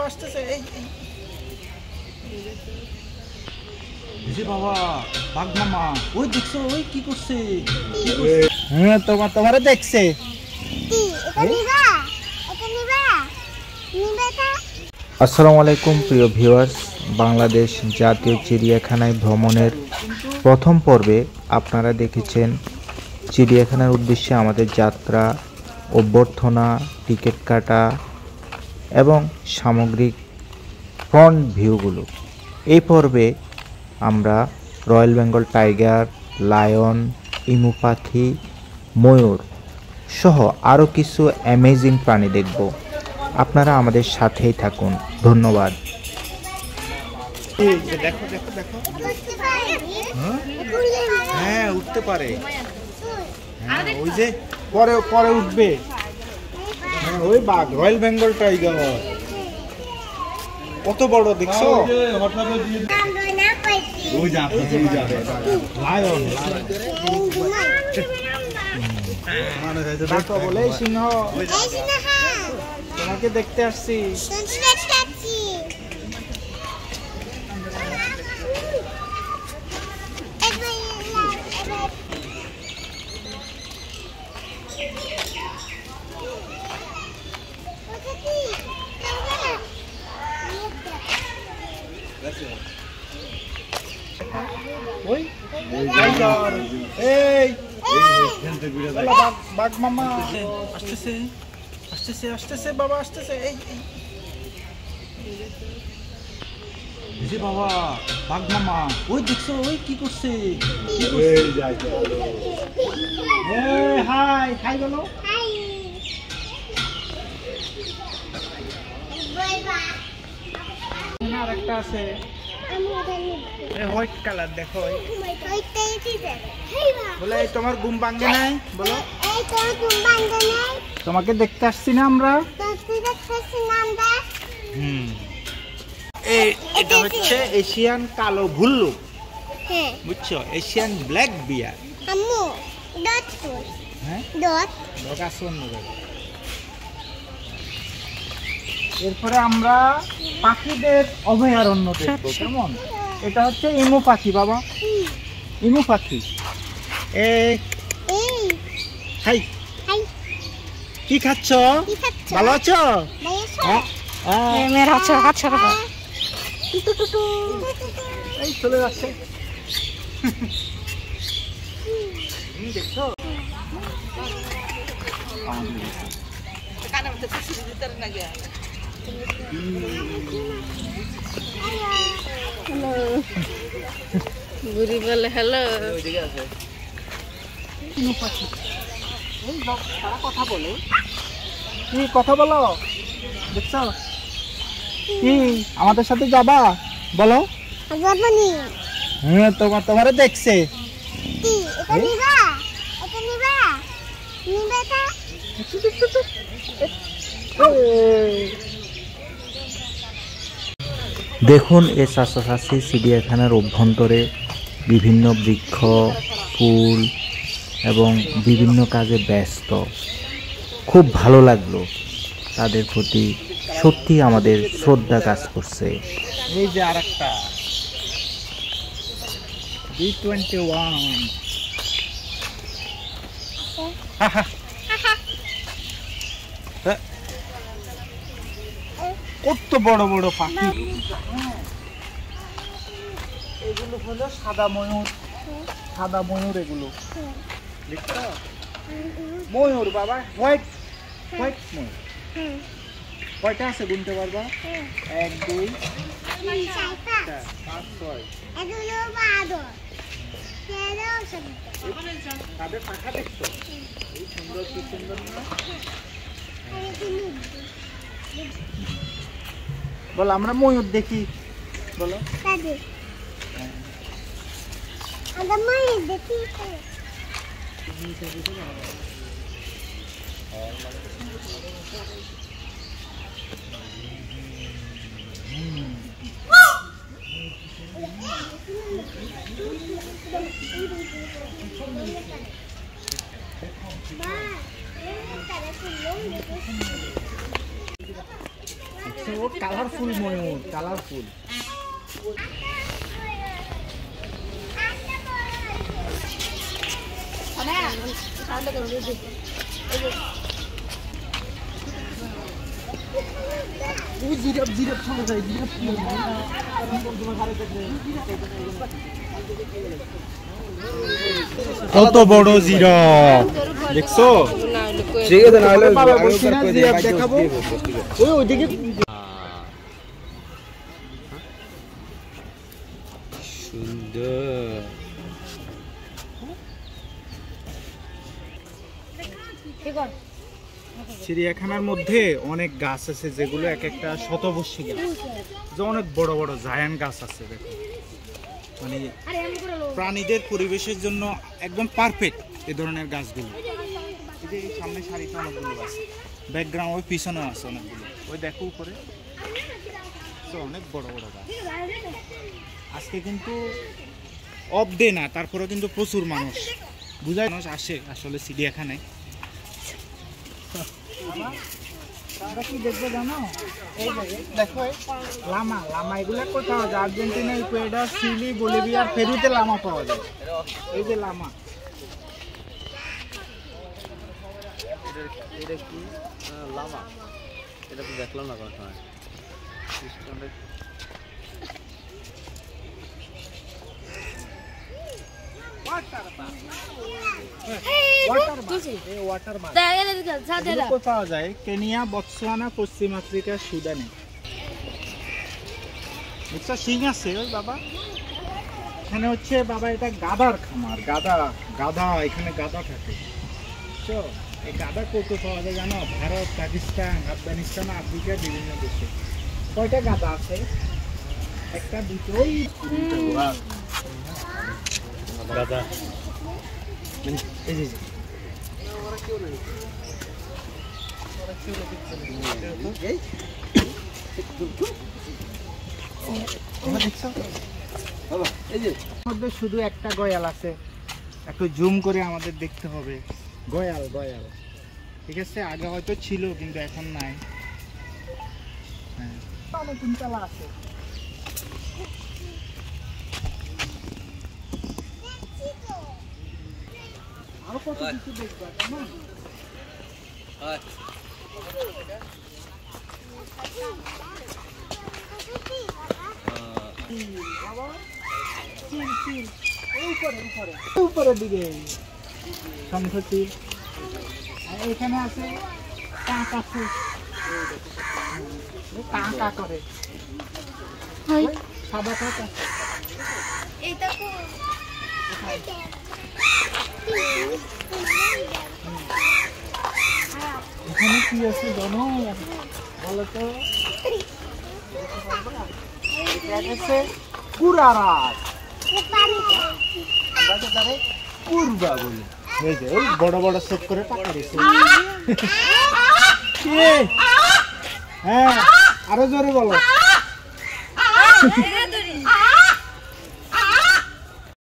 আসতেছে এই এই বাবা বাঘ মামা ওই দেখছো ওই কি করছে হ্যাঁ তোমারে দেখছে আসসালামু আলাইকুম প্রিয় ভিউয়ার্স, বাংলাদেশ জাতীয় চিড়িয়াখানায় ভ্রমণের প্রথম পর্বে আপনারা দেখেছেন চিড়িয়াখানার উদ্দেশ্যে আমাদের যাত্রা, অভ্যর্থনা, টিকিট কাটা এবং সামগ্রিক ফ্রন্ট ভিউগুলো। এই পর্বে আমরা রয়্যাল বেঙ্গল টাইগার, লায়ন, ইমু পাখি, ময়ূর সহ আরও কিছু অ্যামেজিং প্রাণী দেখব। আপনারা আমাদের সাথেই থাকুন। ধন্যবাদ। দেখো দেখো দেখো, হ্যাঁ উঠতে পারে, ওই যে পরে পরে উঠবে। ওই বাঘ রয়্যাল বেঙ্গল টাইগার কত বড় দেখছো? লায়ন বলে সিংহ, তোমাকে দেখতে আসছি। ওই টাইগার, এই বাঘ মামা আসতেছে আসতেছে আসতেছে বাবা আসতেছে এই যে বাবা বাঘ মামা ওই দেখছো ওই কি করছে হাই হাই বলো। আর একটা আছে হোয়াইট কালার, দেখো বলে তোমার ঘুম ভাঙে নাই বলো, তোমাকে দেখতে আসছি না আমরা। এটা হচ্ছে এশিয়ান কালো ভুল্লুক, বুঝছো? এশিয়ান ব্ল্যাক বিয়ার। এরপরে আমরা পাখিদের অভয়ারণ্য দেখবো, কেমন? এটা হচ্ছে ইমু পাখি বাবা, ইমু পাখি। হাই, কি খাচ্ছ? ভালো আছো? এই চলে যাচ্ছে, দেখছো? বুড়ি বলে হ্যালো। কথা বলে, কি কথা বলো? দেখছো কি আমাদের সাথে যাবা বলো? হ্যাঁ তোমারে দেখছে। দেখুন এই চাষাচাষি চিড়িয়াখানার অভ্যন্তরে বিভিন্ন বৃক্ষ, ফুল এবং বিভিন্ন কাজে ব্যস্ত। খুব ভালো লাগলো, তাদের প্রতি সত্যি আমাদের শ্রদ্ধা কাজ করছে। এই যে আরেকটা B21, কত বড় বড় পাখি। এগুলো হলো সাদা ময়ূর, সাদা ময়ূর এগুলো দেখছো? ময়ূর বাবা, হোয়াইট হোয়াইট ময়ূর। কয়টা আছে গুনতে পারবা? 1 2 3 4 5 6। তাদের পাখা দেখছো? এই সুন্দর, কি সুন্দর না? বল আমরা ময়ূর দেখি বলো। আছে, ও কালারফুল ময়ূর, কালারফুল। কত বড় জিরাফ দেখছো? দেখাবো ওইদিকে। সুন্দর। চিড়িয়াখানার মধ্যে অনেক গাছ আছে যেগুলো এক একটা শতবর্ষী গাছ, যে অনেক বড় বড় জায়ান্ট গাছ আছে। দেখো মানে প্রাণীদের পরিবেশের জন্য একদম পারফেক্ট এই ধরনের গাছগুলো। এই যে সামনে সারিতে অনেকগুলো গাছ, ব্যাকগ্রাউন্ড ওই পিছনেও আছে অনেকগুলো, ওই দেখো উপরে অনেক বড় বড় গাছ। আজকে কিন্তু অফ ডে না, তারপরে কিন্তু প্রচুর মানুষ মানুষ আসে আসলে চিড়িয়াখানায়। আমরা কি দেখবো জানো? এই দেখো লামা, লামা এগুলো কোথাও যায়? আর্জেন্টিনা, ইকুয়েডর, চিলি, বলিভিয়ার, পেরুতে লামা পাওয়া যায়। এই যে লামা, এটা কি লামা? এটা তো দেখলাম না কোনো সময়। পাওয়া যায় কেনিয়া, বতসোয়ানা, পশ্চিম আফ্রিকা, সুদানে। একটা সিং আছে ওই বাবা, এখানে হচ্ছে বাবা এটা গাধার খামার। গাধা, গাধা এখানে গাধা থাকে। এই গাধা কত পাওয়া যায় জানো? ভারত, পাকিস্তান, আফগানিস্তান, আফ্রিকা, বিভিন্ন দেশে। কয়টা গাধা আছে? একটা, দুটো, গাধা। এই যে মধ্যে শুধু একটা গয়াল আছে, একটু জুম করে আমাদের দেখতে হবে। গয়াল, গয়াল ঠিক আছে, আগে হয়তো ছিল কিন্তু এখন নাই। হ্যাঁ নতুন চালা আছে। আরো কত কিছু দেখবা কেমন? উপরের দিকে সম্পত্তি এখানে আছে। কাঁকা ফুল, কাঁকা করে সাদা কাঁকা। এখানে কি আছে জানো বলো তো? কুরারাস, কুরবা বলি। এই যে ওই বড় বড় চোখ করে টাকা দিচ্ছে। হ্যাঁ আরো জোরে বলো।